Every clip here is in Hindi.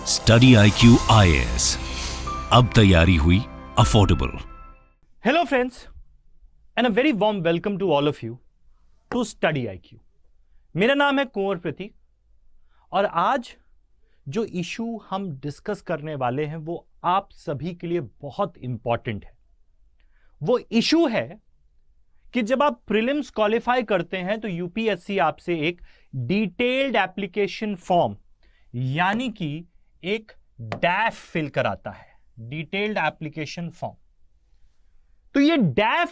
स्टडी IQ IAS, अब तैयारी हुई affordable. Hello friends and a very warm welcome to all of you to Study IQ। मेरा नाम है कुंवर प्रतीक और आज जो इशू हम डिस्कस करने वाले हैं वो आप सभी के लिए बहुत इंपॉर्टेंट है। वो इशू है कि जब आप प्रीलिम्स क्वालिफाई करते हैं तो यूपीएससी आपसे एक डिटेल्ड एप्लीकेशन फॉर्म यानी कि एक डैफ फिल कराता है, डिटेल्ड एप्लीकेशन फॉर्म। तो ये डैफ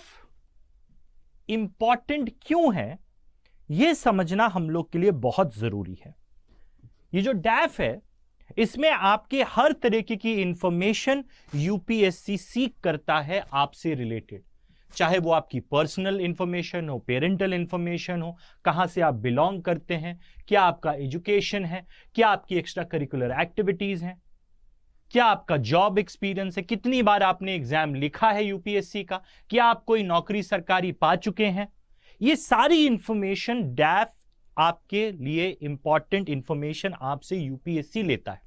इंपॉर्टेंट क्यों है यह समझना हम लोग के लिए बहुत जरूरी है। ये जो डैफ है इसमें आपके हर तरीके की इंफॉर्मेशन यूपीएससी सीक करता है आपसे रिलेटेड, चाहे वो आपकी पर्सनल इंफॉर्मेशन हो, पेरेंटल इंफॉर्मेशन हो, कहां से आप बिलोंग करते हैं, क्या आपका एजुकेशन है, क्या आपकी एक्स्ट्रा करिकुलर एक्टिविटीज हैं, क्या आपका जॉब एक्सपीरियंस है, कितनी बार आपने एग्जाम लिखा है यूपीएससी का, क्या आप कोई नौकरी सरकारी पा चुके हैं। ये सारी इंफॉर्मेशन डैफ आपके लिए इंपॉर्टेंट इंफॉर्मेशन आपसे यूपीएससी लेता है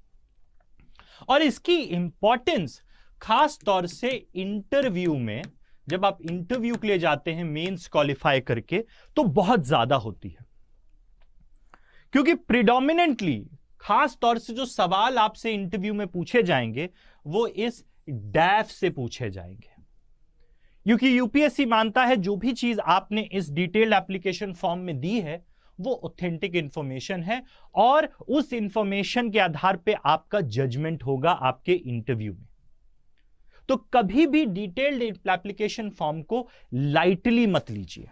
और इसकी इंपॉर्टेंस खास तौर से इंटरव्यू में, जब आप इंटरव्यू के लिए जाते हैं मेंस क्वालिफाई करके, तो बहुत ज्यादा होती है, क्योंकि प्रिडोमिनेंटली खास तौर से जो सवाल आपसे इंटरव्यू में पूछे जाएंगे वो इस डैफ से पूछे जाएंगे, क्योंकि यूपीएससी मानता है जो भी चीज आपने इस डिटेल्ड एप्लीकेशन फॉर्म में दी है वो ऑथेंटिक इंफॉर्मेशन है और उस इंफॉर्मेशन के आधार पे आपका जजमेंट होगा आपके इंटरव्यू में। तो कभी भी डिटेल्ड एप्लीकेशन फॉर्म को लाइटली मत लीजिए,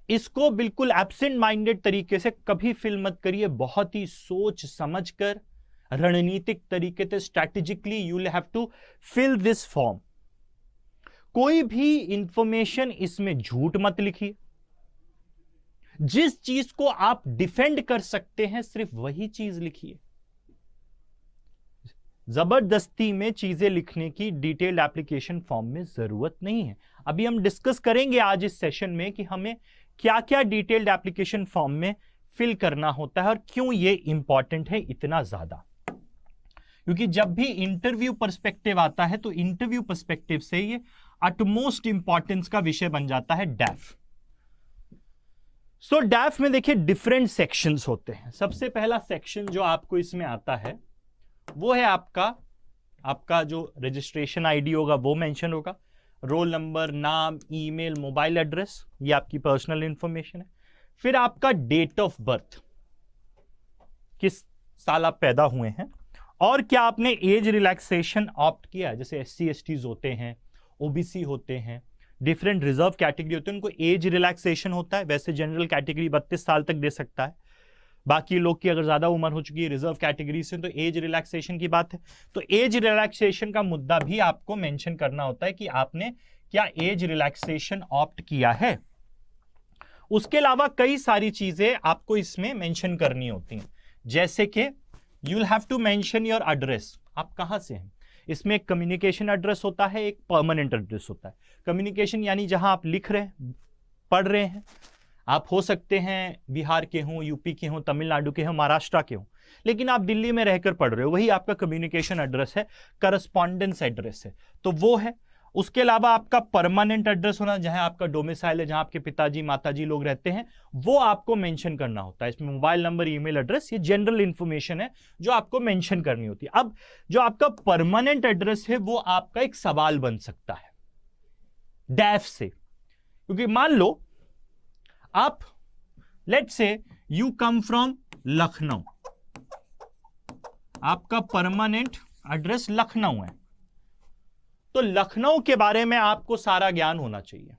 इसको बिल्कुल एब्सेंट माइंडेड तरीके से कभी फिल मत करिए। बहुत ही सोच समझकर, रणनीतिक तरीके से, strategically you will have to fill this form. कोई भी इंफॉर्मेशन इसमें झूठ मत लिखिए। जिस चीज को आप डिफेंड कर सकते हैं सिर्फ वही चीज लिखिए। जबरदस्ती में चीजें लिखने की डिटेल्ड एप्लीकेशन फॉर्म में जरूरत नहीं है। अभी हम डिस्कस करेंगे आज इस सेशन में कि हमें क्या क्या डिटेल्ड एप्लीकेशन फॉर्म में फिल करना होता है और क्यों ये इंपॉर्टेंट है इतना ज्यादा। क्योंकि जब भी इंटरव्यू पर्सपेक्टिव आता है तो इंटरव्यू पर्सपेक्टिव से ये अटमोस्ट इंपॉर्टेंस का विषय बन जाता है डैफ। सो डैफ में देखिए डिफरेंट सेक्शंस होते हैं। सबसे पहला सेक्शन जो आपको इसमें आता है वो है आपका जो रजिस्ट्रेशन आईडी होगा वो मेंशन होगा, रोल नंबर, नाम, ईमेल, मोबाइल एड्रेस, ये आपकी पर्सनल इंफॉर्मेशन है। फिर आपका डेट ऑफ बर्थ, किस साल आप पैदा हुए हैं और क्या आपने एज रिलैक्सेशन ऑप्ट किया है। जैसे SC STs होते हैं, OBC होते हैं, डिफरेंट रिजर्व कैटेगरी होते हैं, उनको एज रिलैक्सेशन होता है। वैसे जनरल कैटेगरी 32 साल तक दे सकता है, बाकी लोग की अगर ज्यादा उम्र हो चुकी है रिजर्व कैटेगरी से तो एज रिलैक्सेशन की बात है। तो एज रिलैक्सेशन का मुद्दा भी आपको मेंशन करना होता है कि आपने क्या एज रिलैक्सेशन ऑप्ट किया है। उसके अलावा कई सारी चीजें आपको इसमें मेंशन करनी होती हैं, जैसे कि you will have to mention your address, आप कहां से हैं। इसमें एक कम्युनिकेशन एड्रेस होता है, एक परमानेंट एड्रेस होता है। कम्युनिकेशन यानी जहां आप लिख रहे हैं, पढ़ रहे हैं, आप हो सकते हैं बिहार के हों, यूपी के हों, तमिलनाडु के हों, महाराष्ट्र के हों, लेकिन आप दिल्ली में रहकर पढ़ रहे हो, वही आपका कम्युनिकेशन एड्रेस है, करस्पॉन्डेंस एड्रेस है, तो वो है। उसके अलावा आपका परमानेंट एड्रेस होना, जहां आपका डोमिसाइल है, जहां आपके पिताजी माताजी लोग रहते हैं, वो आपको मेंशन करना होता है। इसमें मोबाइल नंबर, ईमेल एड्रेस, ये जनरल इंफॉर्मेशन है जो आपको मेंशन करनी होती है। अब जो आपका परमानेंट एड्रेस है वो आपका एक सवाल बन सकता है डैफ से, क्योंकि मान लो आप let's say you come from Lucknow, आपका परमानेंट एड्रेस लखनऊ है, तो लखनऊ के बारे में आपको सारा ज्ञान होना चाहिए।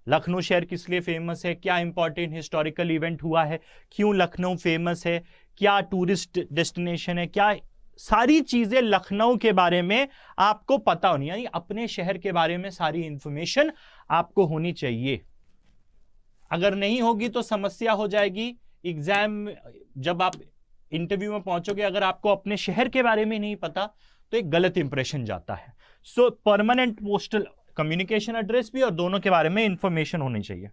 लखनऊ शहर किस लिए फेमस है, क्या इंपॉर्टेंट हिस्टोरिकल इवेंट हुआ है, क्यों लखनऊ फेमस है, क्या टूरिस्ट डेस्टिनेशन है, क्या सारी चीजें लखनऊ के बारे में आपको पता होनी, यानी अपने शहर के बारे में सारी इंफॉर्मेशन आपको होनी चाहिए। अगर नहीं होगी तो समस्या हो जाएगी एग्जाम, जब आप इंटरव्यू में पहुंचोगे अगर आपको अपने शहर के बारे में नहीं पता तो एक गलत इंप्रेशन जाता है। सो परमानेंट पोस्टल कम्युनिकेशन एड्रेस भी और दोनों के बारे में इंफॉर्मेशन होनी चाहिए।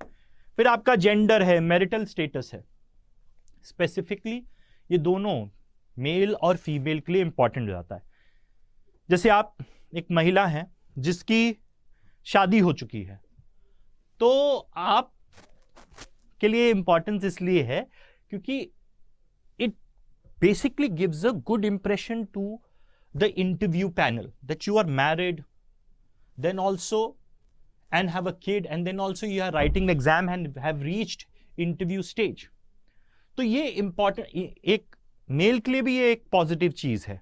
फिर आपका जेंडर है, मैरिटल स्टेटस है, स्पेसिफिकली ये दोनों मेल और फीमेल के लिए इंपॉर्टेंट हो जाता है। जैसे आप एक महिला हैं जिसकी शादी हो चुकी है, तो आप के लिए इंपॉर्टेंस इसलिए है क्योंकि it basically gives a good impression to the interview panel that you are married, then also and have a kid, and then also you are writing the exam and have reached interview stage. तो ये इंपॉर्टेंट, एक मेल के लिए भी ये एक पॉजिटिव चीज है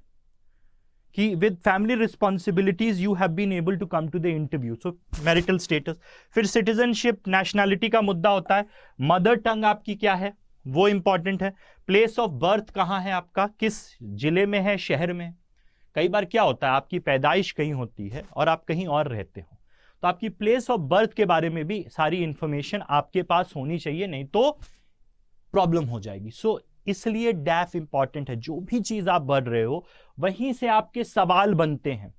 कि with family responsibilities you have been able to come to the interview. So marital status, फिर सिटीजनशिप, नेशनैलिटी का मुद्दा होता है, मदर टंग आपकी क्या है वो इंपॉर्टेंट है, प्लेस ऑफ बर्थ कहाँ है आपका, किस जिले में है, शहर में। कई बार क्या होता है आपकी पैदाइश कहीं होती है और आप कहीं और रहते हो, तो आपकी प्लेस ऑफ बर्थ के बारे में भी सारी इंफॉर्मेशन आपके पास होनी चाहिए, नहीं तो प्रॉब्लम हो जाएगी। सो इसलिए डैफ इंपॉर्टेंट है। जो भी चीज आप बढ़ रहे हो वहीं से आपके सवाल बनते हैं।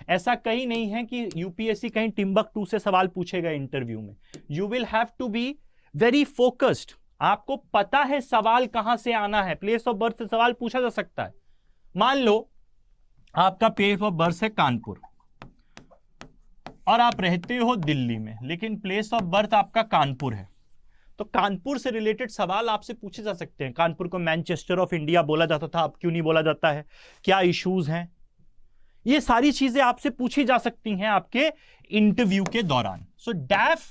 ऐसा कहीं नहीं है कि यूपीएससी कहीं टिम्बकटू से सवाल पूछेगा इंटरव्यू में। You will have to be very focused. आपको पता है सवाल कहां से आना है। प्लेस ऑफ बर्थ से सवाल पूछा जा सकता है। मान लो आपका प्लेस ऑफ बर्थ है कानपुर और आप रहते हो दिल्ली में, लेकिन प्लेस ऑफ बर्थ आपका कानपुर है, तो कानपुर से रिलेटेड सवाल आपसे पूछे जा सकते हैं। कानपुर को मैनचेस्टर ऑफ इंडिया बोला जाता था, अब क्यों नहीं बोला जाता है, क्या इश्यूज हैं, ये सारी चीजें आपसे पूछी जा सकती हैं आपके इंटरव्यू के दौरान। सो डैफ,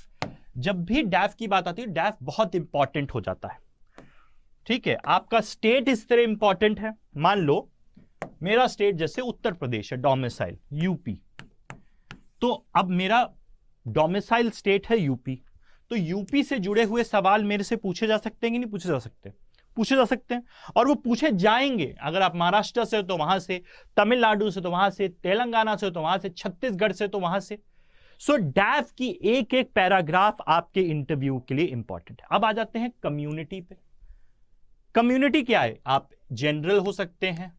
जब भी डैफ की बात आती है, डैफ बहुत इंपॉर्टेंट हो जाता है। ठीक है, आपका स्टेट इस तरह इंपॉर्टेंट है। मान लो मेरा स्टेट जैसे उत्तर प्रदेश है, डोमिसाइल यूपी, तो अब मेरा डोमिसाइल स्टेट है यूपी, तो यूपी से जुड़े हुए सवाल मेरे से पूछे जा सकते हैं कि नहीं पूछे जा सकते? पूछे जा सकते हैं, और वो पूछे जाएंगे। अगर आप महाराष्ट्र से हो तो वहां से, तमिलनाडु से तो वहां से, तेलंगाना से तो वहां से, छत्तीसगढ़ से तो वहां से। सो डैफ की एक एक पैराग्राफ आपके इंटरव्यू के लिए इंपॉर्टेंट है। अब आ जाते हैं कम्युनिटी पे। कम्युनिटी क्या है? आप जनरल हो सकते हैं,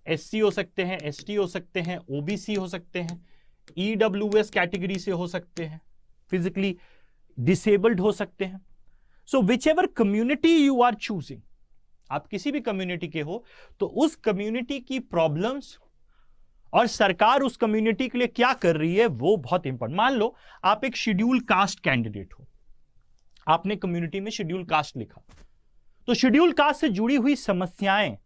एससी हो सकते हैं, एसटी हो सकते हैं, ओबीसी हो सकते हैं, ईडब्ल्यूएस कैटेगरी से हो सकते हैं, फिजिकली डिसेबल्ड हो सकते हैं। So whichever community you are choosing, आप किसी भी कम्युनिटी के हो, तो उस कम्युनिटी की प्रॉब्लम्स और सरकार उस कम्युनिटी के लिए क्या कर रही है वो बहुत इंपॉर्टेंट। मान लो आप एक शेड्यूल कास्ट कैंडिडेट हो, आपने कम्युनिटी में शेड्यूल कास्ट लिखा, तो शेड्यूल कास्ट से जुड़ी हुई समस्याएं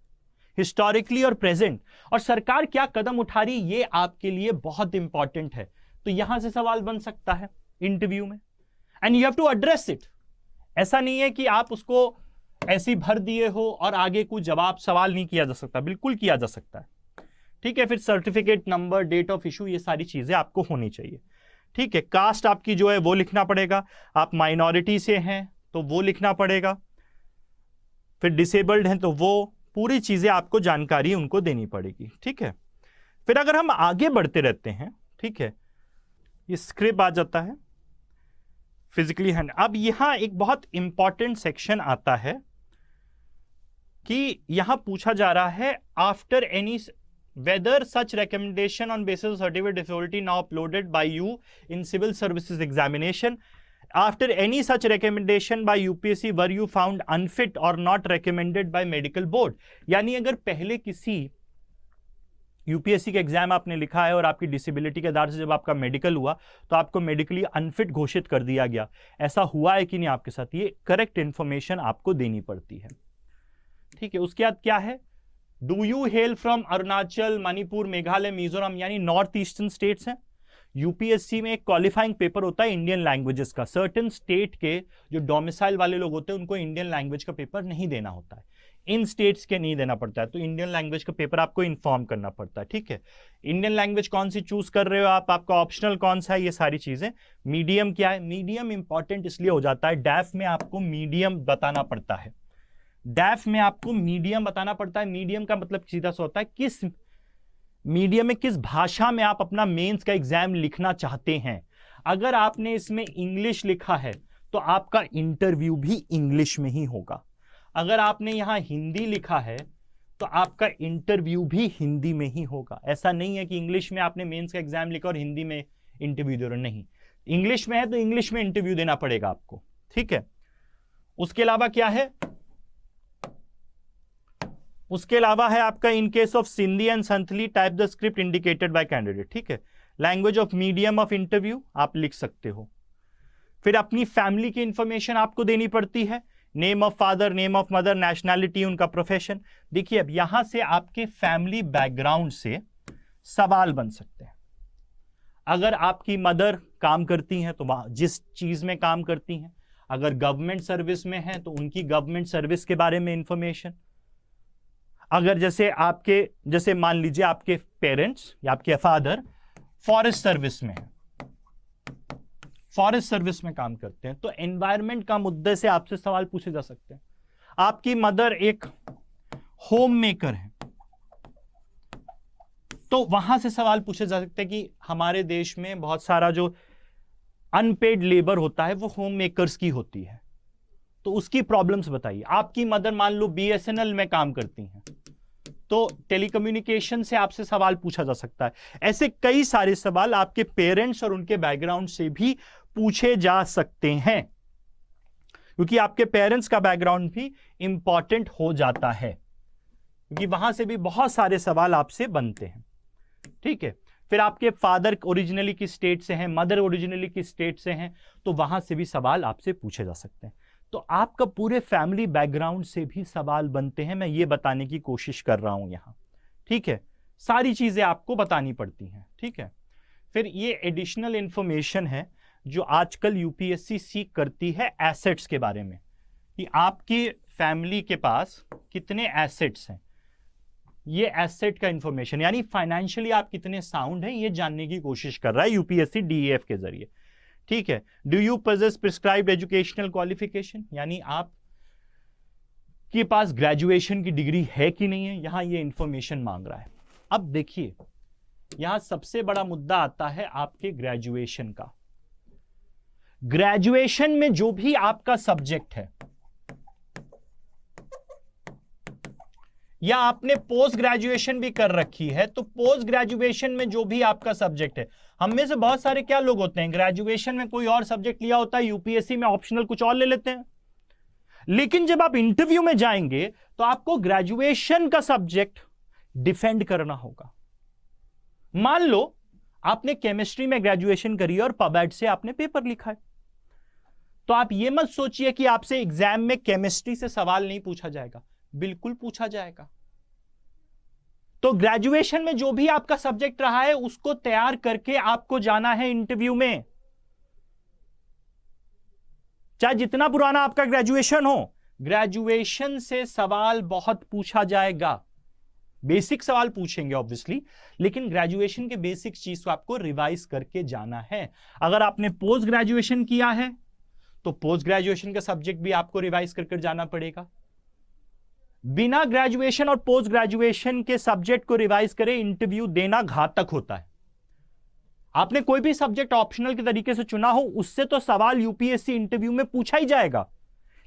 हिस्टोरिकली और प्रेजेंट, और सरकार क्या कदम उठा रही, ये आपके लिए बहुत इंपॉर्टेंट है। तो यहां से सवाल बन सकता है इंटरव्यू में, and you have to address it. ऐसा नहीं है कि आप उसको ऐसे ही भर दिए हो और आगे कुछ जवाब सवाल नहीं किया जा सकता, बिल्कुल किया जा सकता है। ठीक है, फिर certificate number, date of issue, ये सारी चीजें आपको होनी चाहिए। ठीक है, कास्ट आपकी जो है वो लिखना पड़ेगा, आप माइनॉरिटी से हैं तो वो लिखना पड़ेगा, फिर डिसेबल्ड हैं तो वो पूरी चीजें आपको जानकारी उनको देनी पड़ेगी। ठीक है, फिर अगर हम आगे बढ़ते रहते हैं, ठीक है, ये स्क्रिप्ट आ जाता है, फिजिकली हैंड। अब यहां एक बहुत इंपॉर्टेंट सेक्शन आता है कि यहां पूछा जा रहा है after any whether such recommendation on basis of certificate disability now uploaded by you in civil services examination, after any such recommendation by UPSC were you found unfit or not recommended by medical board। यानी अगर पहले किसी यूपीएससी का एग्जाम आपने लिखा है और आपकी डिसेबिलिटी के आधार से जब आपका मेडिकल हुआ तो आपको मेडिकली अनफिट घोषित कर दिया गया, ऐसा हुआ है कि नहीं आपके साथ, ये करेक्ट इंफॉर्मेशन आपको देनी पड़ती है। ठीक है, उसके बाद क्या है, do you hello from Arunachal, Manipur, Meghalaya, Mizoram, यानी नॉर्थ ईस्टर्न स्टेट्स हैं। यूपीएससी में एक क्वालिफाइंग पेपर होता है इंडियन लैंग्वेजेस का। सर्टेन स्टेट के जो डोमिसाइल वाले लोग होते हैं उनको इंडियन लैंग्वेज का पेपर नहीं देना होता है, इन स्टेट्स के नहीं देना पड़ता है, तो इंडियन लैंग्वेज का पेपर आपको इन्फॉर्म करना पड़ता है। ठीक है, इंडियन लैंग्वेज कौन सी चूज कर रहे हो आप, आपका ऑप्शनल कौन सा है, ये सारी चीजें। मीडियम क्या है, मीडियम इंपॉर्टेंट इसलिए हो जाता है, डैफ में आपको मीडियम बताना पड़ता है, डैफ में आपको मीडियम बताना पड़ता है। मीडियम का मतलब सीधा सा होता है किस मीडियम में, किस भाषा में आप अपना मेंस का एग्जाम लिखना चाहते हैं। अगर आपने इसमें इंग्लिश लिखा है तो आपका इंटरव्यू भी इंग्लिश में ही होगा। अगर आपने यहां हिंदी लिखा है तो आपका इंटरव्यू भी हिंदी में ही होगा। ऐसा नहीं है कि इंग्लिश में आपने मेंस का एग्जाम लिखा और हिंदी में इंटरव्यू दे रहे हो, नहीं, इंग्लिश में है तो इंग्लिश में इंटरव्यू देना पड़ेगा आपको। ठीक है, उसके अलावा क्या है, उसके अलावा है आपका in case of Sindhi and Santhali type the script indicated by candidate, ठीक है। Language of medium of interview आप लिख सकते हो। फिर अपनी फैमिली की इंफॉर्मेशन आपको देनी पड़ती है, name of father, name of mother, nationality, उनका प्रोफेशन। देखिए अब यहां से आपके फैमिली बैकग्राउंड से सवाल बन सकते हैं। अगर आपकी मदर काम करती हैं तो जिस चीज में काम करती हैं, अगर गवर्नमेंट सर्विस में हैं तो उनकी गवर्नमेंट सर्विस के बारे में इंफॉर्मेशन। अगर जैसे मान लीजिए आपके पेरेंट्स या आपके फादर फॉरेस्ट सर्विस में है, फॉरेस्ट सर्विस में काम करते हैं, तो एनवायरनमेंट का मुद्दे से आपसे सवाल पूछे जा सकते हैं। आपकी मदर एक होम मेकर है, तो वहां से सवाल पूछे जा सकते हैं कि हमारे देश में बहुत सारा जो अनपेड लेबर होता है वो होम मेकर्स की होती है, तो उसकी प्रॉब्लम्स बताइए। आपकी मदर मान लो बीएसएनएल में काम करती हैं, तो टेलीकम्युनिकेशन से आपसे सवाल पूछा जा सकता है। ऐसे कई सारे सवाल आपके पेरेंट्स और उनके बैकग्राउंड से भी पूछे जा सकते हैं, क्योंकि आपके पेरेंट्स का बैकग्राउंड भी इंपॉर्टेंट हो जाता है, क्योंकि वहां से भी बहुत सारे सवाल आपसे बनते हैं, ठीक है। फिर आपके फादर ओरिजिनली किस स्टेट से हैं, मदर ओरिजिनली किस स्टेट से हैं, तो वहां से भी सवाल आपसे पूछे जा सकते हैं। तो आपका पूरे फैमिली बैकग्राउंड से भी सवाल बनते हैं, मैं ये बताने की कोशिश कर रहा हूं यहां, ठीक है। सारी चीजें आपको बतानी पड़ती हैं, ठीक है। फिर ये एडिशनल इंफॉर्मेशन है जो आजकल यूपीएससी सीख करती है एसेट्स के बारे में, कि आपकी फैमिली के पास कितने एसेट्स हैं। ये एसेट का इंफॉर्मेशन यानी फाइनेंशियली आप कितने साउंड हैं, ये जानने की कोशिश कर रहा है यूपीएससी डीईएफ के जरिए, ठीक है। Do you possess prescribed educational qualification, यानी आप के पास ग्रेजुएशन की डिग्री है कि नहीं है, यहां ये इंफॉर्मेशन मांग रहा है। अब देखिए यहां सबसे बड़ा मुद्दा आता है आपके ग्रेजुएशन का। ग्रेजुएशन में जो भी आपका सब्जेक्ट है, या आपने पोस्ट ग्रेजुएशन भी कर रखी है, तो पोस्ट ग्रेजुएशन में जो भी आपका सब्जेक्ट है, हम में से बहुत सारे क्या लोग होते हैं ग्रेजुएशन में कोई और सब्जेक्ट लिया होता है, यूपीएससी में ऑप्शनल कुछ और ले लेते हैं, लेकिन जब आप इंटरव्यू में जाएंगे तो आपको ग्रेजुएशन का सब्जेक्ट डिफेंड करना होगा। मान लो आपने केमिस्ट्री में ग्रेजुएशन करी और पबैट से आपने पेपर लिखा है, तो आप ये मत सोचिए कि आपसे एग्जाम में केमिस्ट्री से सवाल नहीं पूछा जाएगा, बिल्कुल पूछा जाएगा। तो ग्रेजुएशन में जो भी आपका सब्जेक्ट रहा है उसको तैयार करके आपको जाना है इंटरव्यू में, चाहे जितना पुराना आपका ग्रेजुएशन हो, ग्रेजुएशन से सवाल बहुत पूछा जाएगा। बेसिक सवाल पूछेंगे ऑब्वियसली, लेकिन ग्रेजुएशन के बेसिक चीज को आपको रिवाइज करके जाना है। अगर आपने पोस्ट ग्रेजुएशन किया है तो पोस्ट ग्रेजुएशन का सब्जेक्ट भी आपको रिवाइज करके जाना पड़ेगा। बिना ग्रेजुएशन और पोस्ट ग्रेजुएशन के सब्जेक्ट को रिवाइज करे इंटरव्यू देना घातक होता है। आपने कोई भी सब्जेक्ट ऑप्शनल के तरीके से चुना हो, उससे तो सवाल यूपीएससी इंटरव्यू में पूछा ही जाएगा,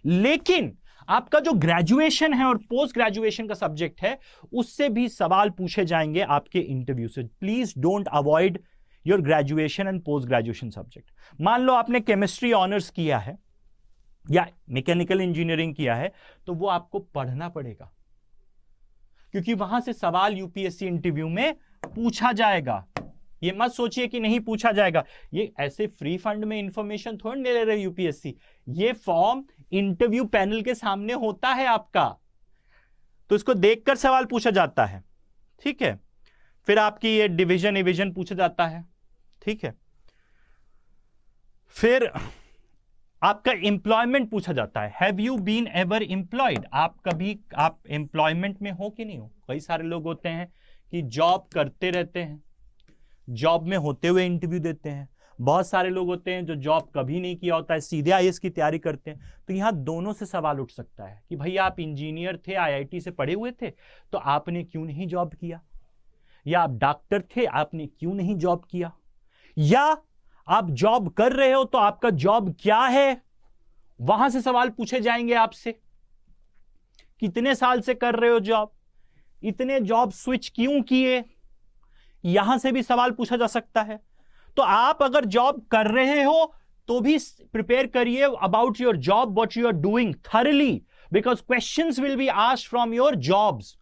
लेकिन आपका जो ग्रेजुएशन है और पोस्ट ग्रेजुएशन का सब्जेक्ट है उससे भी सवाल पूछे जाएंगे आपके इंटरव्यू से। Please don't avoid your graduation and post graduation subject. मान लो आपने केमिस्ट्री ऑनर्स किया है या मैकेनिकल इंजीनियरिंग किया है, तो वो आपको पढ़ना पड़ेगा, क्योंकि वहां से सवाल यूपीएससी इंटरव्यू में पूछा जाएगा। ये मत सोचिए कि नहीं पूछा जाएगा, ये ऐसे फ्री फंड में इंफॉर्मेशन थोड़ी ले रहे यूपीएससी। ये फॉर्म इंटरव्यू पैनल के सामने होता है आपका, तो इसको देखकर सवाल पूछा जाता है, ठीक है। फिर आपकी ये डिवीजन पूछा जाता है, ठीक है। फिर आपका एम्प्लॉयमेंट पूछा जाता है, have you been ever employed, आप एम्प्लॉयमेंट में हो कि नहीं हो। कई सारे लोग होते हैं कि जॉब करते रहते हैं, जॉब में होते हुए इंटरव्यू देते हैं। बहुत सारे लोग होते हैं जो जॉब कभी नहीं किया होता है, सीधे आईएएस की तैयारी करते हैं। तो यहां दोनों से सवाल उठ सकता है कि भैया आप इंजीनियर थे, आईआईटी से पढ़े हुए थे, तो आपने क्यों नहीं जॉब किया, या आप डॉक्टर थे, आपने क्यों नहीं जॉब किया, या आप जॉब कर रहे हो तो आपका जॉब क्या है। वहां से सवाल पूछे जाएंगे आपसे, कितने साल से कर रहे हो जॉब, इतने जॉब स्विच क्यों किए, यहां से भी सवाल पूछा जा सकता है। तो आप अगर जॉब कर रहे हो तो भी प्रिपेयर करिए about your job, what you are doing thoroughly, because questions will be asked from your jobs.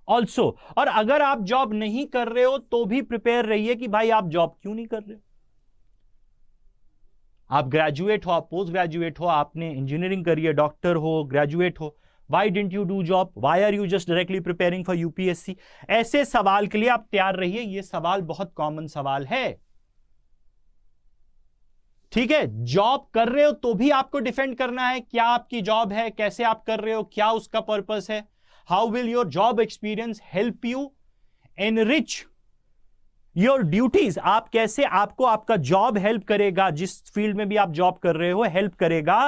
Also. और अगर आप जॉब नहीं कर रहे हो तो भी प्रिपेयर रहिए कि भाई आप जॉब क्यों नहीं कर रहे हो। आप ग्रेजुएट हो, आप पोस्ट ग्रेजुएट हो, आपने इंजीनियरिंग करी है, डॉक्टर हो, ग्रेजुएट हो, why didn't you do job, why are you just directly preparing for UPSC. ऐसे सवाल के लिए आप तैयार रहिए, ये सवाल बहुत कॉमन सवाल है। ठीक है, जॉब कर रहे हो तो भी आपको डिफेंड करना है, क्या आपकी जॉब है, कैसे आप कर रहे हो, क्या उसका पर्पस है, how will your job experience help you enrich your duties. आप कैसे, आपको आपका जॉब हेल्प करेगा, जिस फील्ड में भी आप जॉब कर रहे हो हेल्प करेगा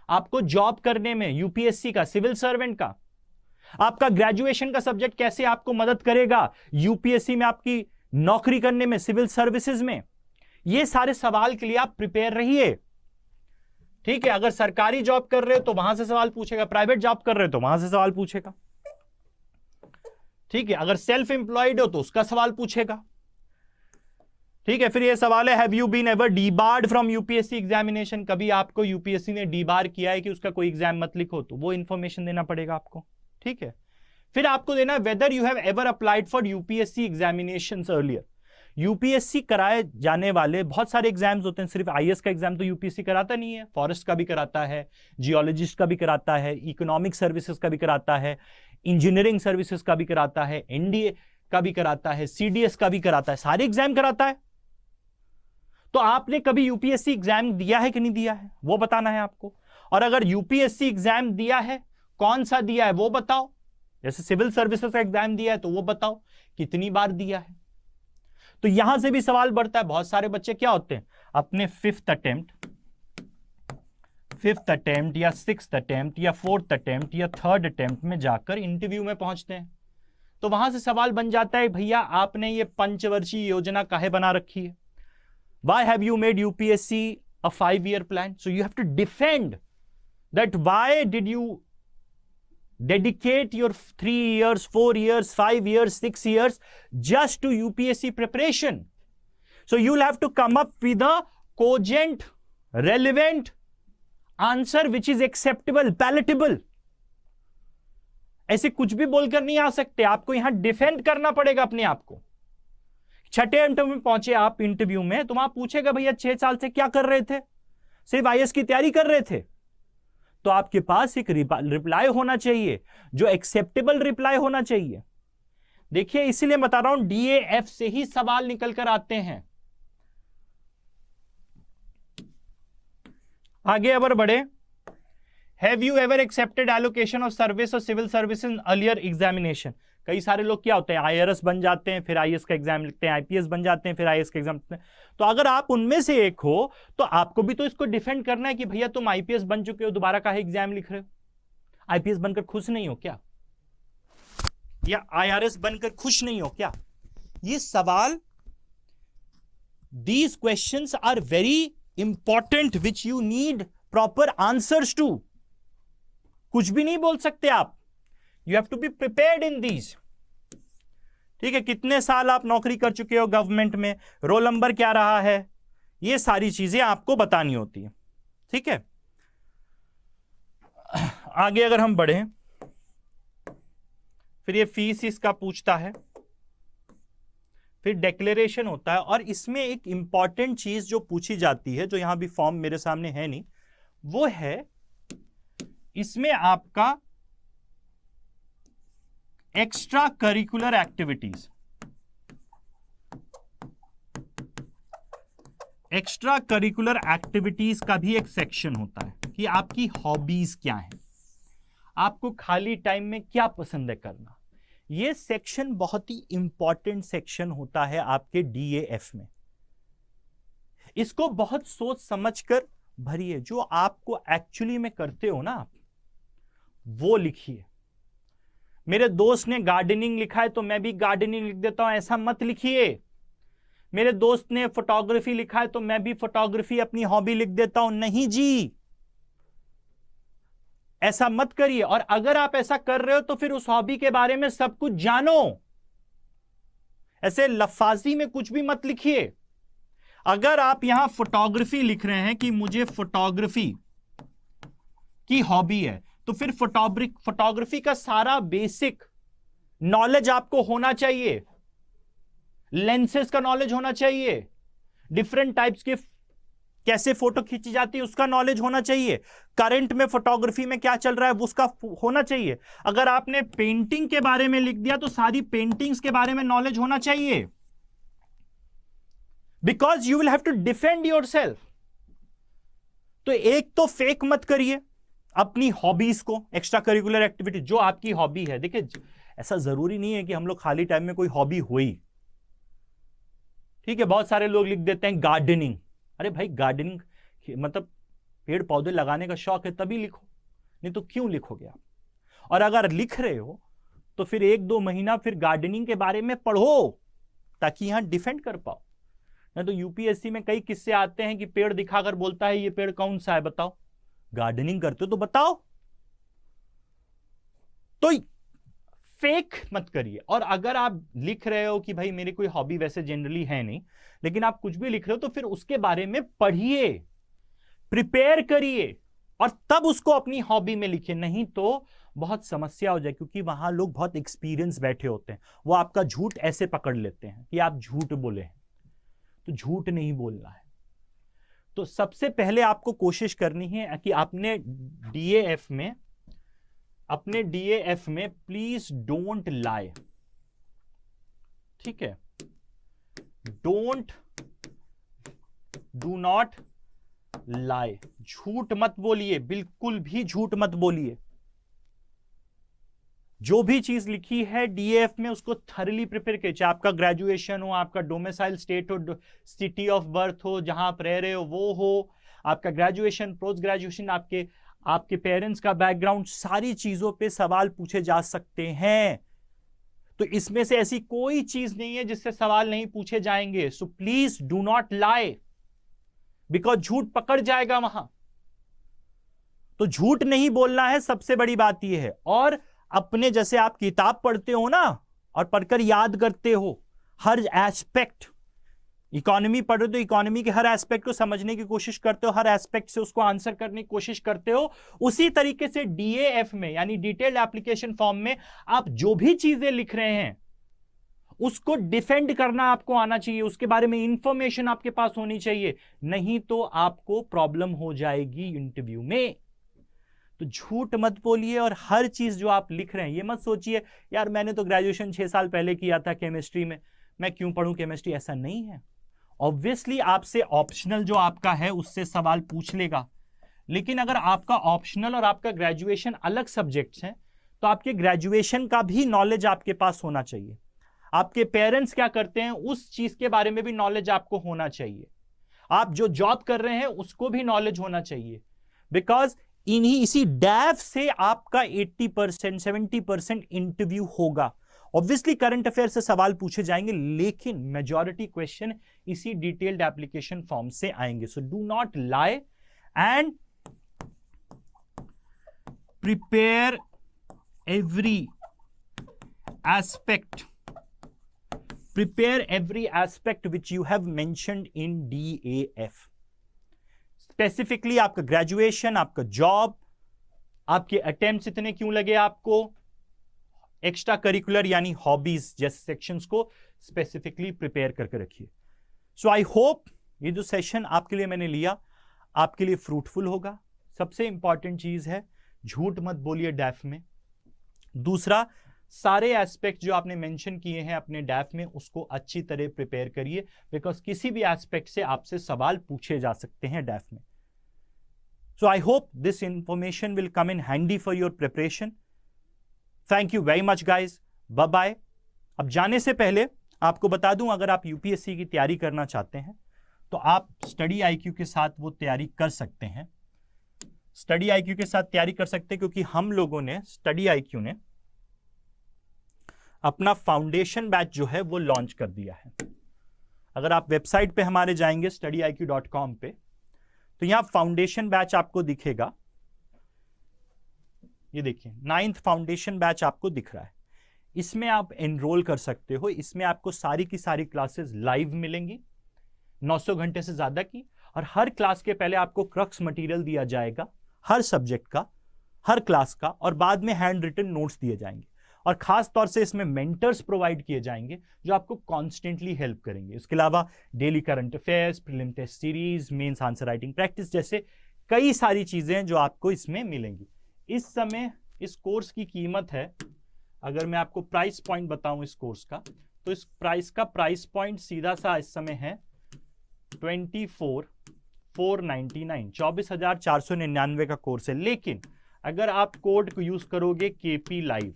आपको जॉब करने में, यूपीएससी का, सिविल सर्वेंट का। आपका ग्रेजुएशन का सब्जेक्ट कैसे आपको मदद करेगा यूपीएससी में, आपकी नौकरी करने में, सिविल सर्विसेज में। ये सारे सवाल के लिए आप प्रिपेयर रहिए। ठीक है, अगर सरकारी जॉब कर रहे हो तो वहां से सवाल पूछेगा, प्राइवेट जॉब कर रहे हो तो वहां से सवाल पूछेगा। ठीक है, अगर सेल्फ एम्प्लॉयड हो तो उसका सवाल पूछेगा। ठीक है, फिर ये सवाल है, have you been ever debarred from UPSC examination. कभी आपको यूपीएससी ने डीबार किया है कि उसका कोई एग्जाम मत लिखो, तो वो इंफॉर्मेशन देना पड़ेगा आपको। ठीक है, फिर आपको देना whether you have ever applied for UPSC examinations earlier. UPSC कराए जाने वाले बहुत सारे एग्जाम्स होते हैं, सिर्फ आईएएस का एग्जाम तो यूपीएससी कराता नहीं है, फॉरेस्ट का भी कराता है, जियोलॉजिस्ट का भी कराता है, इकोनॉमिक सर्विसेज का भी कराता है, इंजीनियरिंग सर्विसेज का भी कराता है, एनडीए का भी कराता है, सीडीएस का भी कराता है, सारे एग्जाम कराता है। तो आपने कभी यूपीएससी एग्जाम दिया है कि नहीं दिया है वो बताना है आपको। और अगर यूपीएससी एग्जाम दिया है, कौन सा दिया है वो बताओ। जैसे सिविल सर्विसेज का एग्जाम दिया है तो वो बताओ कितनी बार दिया है। तो यहां से भी सवाल बढ़ता है। बहुत सारे बच्चे क्या होते हैं, अपने फिफ्थ अटेम्प्ट या सिक्स्थ अटेम्प्ट या फोर्थ अटेम्प्ट या थर्ड अटेम्प्ट में जाकर इंटरव्यू में पहुंचते हैं। तो वहां से सवाल बन जाता है, भैया आपने ये पंचवर्षीय योजना काहे बना रखी है? Why have you made UPSC a 5-year plan? So you have to defend that. Why did you dedicate your 3 years, 4 years, 5 years, 6 years just to UPSC preparation? So you'll have to come up with a cogent, relevant answer which is acceptable, palatable. ऐसे कुछ भी बोलकर नहीं आ सकते, आपको यहां डिफेंड करना पड़ेगा अपने आप को। छठे इंटरव्यू में पहुंचे आप इंटरव्यू में, तो वहां पूछेगा भैया 6 साल से क्या कर रहे थे? सिर्फ आईएएस की तैयारी कर रहे थे? तो आपके पास एक रिप्लाई होना चाहिए, जो एक्सेप्टेबल रिप्लाई होना चाहिए। देखिए, इसीलिए बता रहा हूं, डीएएफ से ही सवाल निकल कर आते हैं। आगे अगर बढ़े, have you ever accepted allocation of service और civil service in earlier examination. कई सारे लोग क्या होते हैं, आईआरएस बन जाते हैं, फिर आईएएस का एग्जाम लिखते हैं, आईपीएस बन जाते हैं, फिर आईएएस का एग्जाम लिखते हैं। तो अगर आप उनमें से एक हो तो आपको भी तो इसको डिफेंड करना है कि भैया तुम आईपीएस बन चुके हो, दोबारा का एग्जाम लिख रहे हो। आईपीएस बनकर खुश नहीं हो क्या? या आईआरएस बनकर खुश नहीं हो क्या? ये सवाल, these questions are very important which you need proper answers to. कुछ भी नहीं बोल सकते आप, you have to be prepared in these. ठीक है, कितने साल आप नौकरी कर चुके हो गवर्नमेंट में, रोल नंबर क्या रहा है, ये सारी चीजें आपको बतानी होती है। ठीक है, आगे अगर हम बढ़े, फिर ये फीस इसका पूछता है, फिर डिक्लेरेशन होता है। और इसमें एक इंपॉर्टेंट चीज जो पूछी जाती है, जो यहां भी फॉर्म मेरे सामने है नहीं, वो है इसमें आपका extra curricular activities. Extra curricular activities का भी एक सेक्शन होता है कि आपकी हॉबीज क्या हैं, आपको खाली टाइम में क्या पसंद है करना। यह सेक्शन बहुत ही इंपॉर्टेंट सेक्शन होता है आपके डीएएफ में। इसको बहुत सोच समझकर भरिए, जो आपको एक्चुअली में करते हो ना आप, वो लिखिए। मेरे दोस्त ने गार्डनिंग लिखा है तो मैं भी गार्डनिंग लिख देता हूं, ऐसा मत लिखिए। मेरे दोस्त ने फोटोग्राफी लिखा है तो मैं भी फोटोग्राफी अपनी हॉबी लिख देता हूं, नहीं जी, ऐसा मत करिए। और अगर आप ऐसा कर रहे हो तो फिर उस हॉबी के बारे में सब कुछ जानो, ऐसे लफाजी में कुछ भी मत लिखिए। अगर आप यहां फोटोग्राफी लिख रहे हैं कि मुझे फोटोग्राफी की हॉबी है, तो फिर फोटोग्राफी का सारा बेसिक नॉलेज आपको होना चाहिए, लेंसेज का नॉलेज होना चाहिए, डिफरेंट टाइप्स के कैसे फोटो खींची जाती है उसका नॉलेज होना चाहिए, करंट में फोटोग्राफी में क्या चल रहा है उसका होना चाहिए। अगर आपने पेंटिंग के बारे में लिख दिया तो सारी पेंटिंग्स के बारे में नॉलेज होना चाहिए, because you will have to defend yourself. तो एक तो फेक मत करिए अपनी हॉबीज को, एक्स्ट्रा करिकुलर एक्टिविटी जो आपकी हॉबी है। देखिए ऐसा जरूरी नहीं है कि हम लोग खाली टाइम में कोई हॉबी हुई, ठीक है। बहुत सारे लोग लिख देते हैं गार्डनिंग। अरे भाई गार्डनिंग मतलब पेड़ पौधे लगाने का शौक है तभी लिखो, नहीं तो क्यों लिखोगे आप। और अगर लिख रहे हो तो फिर 1-2 महीना फिर गार्डनिंग के बारे में पढ़ो ताकि यहां डिफेंड कर पाओ। नहीं तो यूपीएससी में कई किस्से आते हैं कि पेड़ दिखाकर बोलता है ये पेड़ कौन सा है बताओ, गार्डनिंग करते हो तो बताओ। तो फेक मत करिए। और अगर आप लिख रहे हो कि भाई मेरी कोई हॉबी वैसे जनरली है नहीं, लेकिन आप कुछ भी लिख रहे हो तो फिर उसके बारे में पढ़िए, प्रिपेयर करिए और तब उसको अपनी हॉबी में लिखिए, नहीं तो बहुत समस्या हो जाए। क्योंकि वहां लोग बहुत एक्सपीरियंस बैठे होते हैं, वो आपका झूठ ऐसे पकड़ लेते हैं कि आप झूठ बोले हैं। तो झूठ नहीं बोलना है। तो सबसे पहले आपको कोशिश करनी है कि अपने डीएएफ में प्लीज डोंट लाई, ठीक है। डू नॉट लाई, झूठ मत बोलिए, बिल्कुल भी झूठ मत बोलिए। जो भी चीज लिखी है डीएफ में उसको थरली प्रिपेयर कीजिए, चाहे आपका ग्रेजुएशन हो, आपका डोमिसाइल स्टेट हो, सिटी ऑफ बर्थ हो, जहां आप रह रहे हो वो हो, आपका ग्रेजुएशन, पोस्ट ग्रेजुएशन, आपके पेरेंट्स का बैकग्राउंड, सारी चीजों पे सवाल पूछे जा सकते हैं। तो इसमें से ऐसी कोई चीज नहीं है जिससे सवाल नहीं पूछे जाएंगे। So please do not lie, because झूठ पकड़ जाएगा वहां। तो झूठ नहीं बोलना है, सबसे बड़ी बात यह है। और अपने जैसे आप किताब पढ़ते हो ना और पढ़कर याद करते हो हर एस्पेक्ट, इकोनॉमी पढ़ रहे हो तो इकोनॉमी के हर एस्पेक्ट को समझने की कोशिश करते हो, हर एस्पेक्ट से उसको आंसर करने की कोशिश करते हो, उसी तरीके से डीएएफ में यानी डिटेल्ड एप्लीकेशन फॉर्म में आप जो भी चीजें लिख रहे हैं उसको डिफेंड करना आपको आना चाहिए, उसके बारे में इंफॉर्मेशन आपके पास होनी चाहिए, नहीं तो आपको प्रॉब्लम हो जाएगी इंटरव्यू में। तो झूठ मत बोलिए। और हर चीज जो आप लिख रहे हैं ये मत सोचिए यार मैंने तो ग्रेजुएशन 6 साल पहले किया था केमिस्ट्री में, मैं क्यों पढ़ूं केमिस्ट्री। ऐसा नहीं है। ऑब्वियसली आपसे ऑप्शनल जो आपका है उससे सवाल पूछ लेगा, लेकिन अगर आपका ऑप्शनल और आपका ग्रेजुएशन अलग सब्जेक्ट्स हैं तो आपके ग्रेजुएशन का भी नॉलेज आपके पास होना चाहिए। आपके पेरेंट्स क्या करते हैं उस चीज के बारे में भी नॉलेज आपको होना चाहिए। आप जो जॉब कर रहे हैं उसको भी नॉलेज होना चाहिए, बिकॉज इसी डैफ से आपका 80% 70% इंटरव्यू होगा। ऑब्वियसली करंट अफेयर से सवाल पूछे जाएंगे, लेकिन मेजॉरिटी क्वेश्चन इसी डिटेल्ड एप्लीकेशन फॉर्म से आएंगे। So do not lie and prepare every aspect which you have mentioned in DAF। Specifically आपका ग्रेजुएशन, आपका जॉब, आपके अटेम्प्ट्स इतने क्यों लगे आपको, एक्स्ट्रा करिकुलर यानी हॉबीज जैसे सेक्शंस को स्पेसिफिकली प्रिपेयर करके रखिए। सो आई होप ये जो सेशन आपके लिए मैंने लिया आपके लिए फ्रूटफुल होगा। सबसे इंपॉर्टेंट चीज है झूठ मत बोलिए डैफ में। दूसरा, सारे एस्पेक्ट जो आपने मेंशन किए हैं अपने डैफ में उसको अच्छी तरह प्रिपेयर करिए, बिकॉज किसी भी एस्पेक्ट से आपसे सवाल पूछे जा सकते हैं डैफ में। So I hope this information will come in handy for your preparation. Thank you very much guys, bye bye. अब जाने से पहले आपको बता दूं, अगर आप यूपीएससी की तैयारी करना चाहते हैं तो आप स्टडी आईक्यू के साथ वो तैयारी कर सकते हैं। स्टडी आईक्यू के साथ तैयारी कर सकते हैं क्योंकि हम लोगों ने स्टडी आईक्यू ने अपना फाउंडेशन बैच जो है वो लॉन्च कर दिया है। अगर आप वेबसाइट पे हमारे जाएंगे studiiq.com पे तो यहां फाउंडेशन बैच आपको दिखेगा। ये देखिए 9th फाउंडेशन बैच आपको दिख रहा है। इसमें आप एनरोल कर सकते हो। इसमें आपको सारी की सारी क्लासेस लाइव मिलेंगी 900 घंटे से ज्यादा की, और हर क्लास के पहले आपको क्रक्स मटेरियल दिया जाएगा हर सब्जेक्ट का, हर क्लास का, और बाद में हैंड रिटन नोट्स दिए जाएंगे। और खास तौर से इसमें मेंटर्स प्रोवाइड किए जाएंगे जो आपको कॉन्स्टेंटली हेल्प करेंगे। इसके अलावा daily current affairs, prelim test series, mains answer writing practice जैसे कई सारी चीजें जो आपको इसमें मिलेंगी। इस समय इस कोर्स की कीमत है, अगर मैं आपको प्राइस पॉइंट बताऊं इस कोर्स का, तो इस प्राइस का प्राइस पॉइंट सीधा सा इस समय है 24,499, 24,499 का कोर्स है। लेकिन अगर आप कोड को यूज करोगे KP लाइव,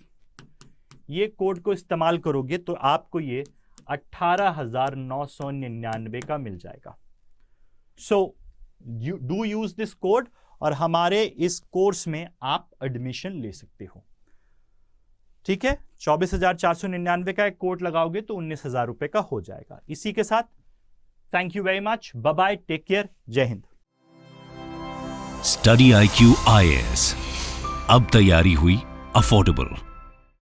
ये कोड को इस्तेमाल करोगे तो आपको ये 18,999 का मिल जाएगा। So do use this code और हमारे इस कोर्स में आप एडमिशन ले सकते हो। ठीक है, 24,499 का एक कोड लगाओगे तो 19,000 रुपए का हो जाएगा। इसी के साथ thank you very much, bye bye, take care, जय हिंद। स्टडी IQ IAS, अब तैयारी हुई अफोर्डेबल।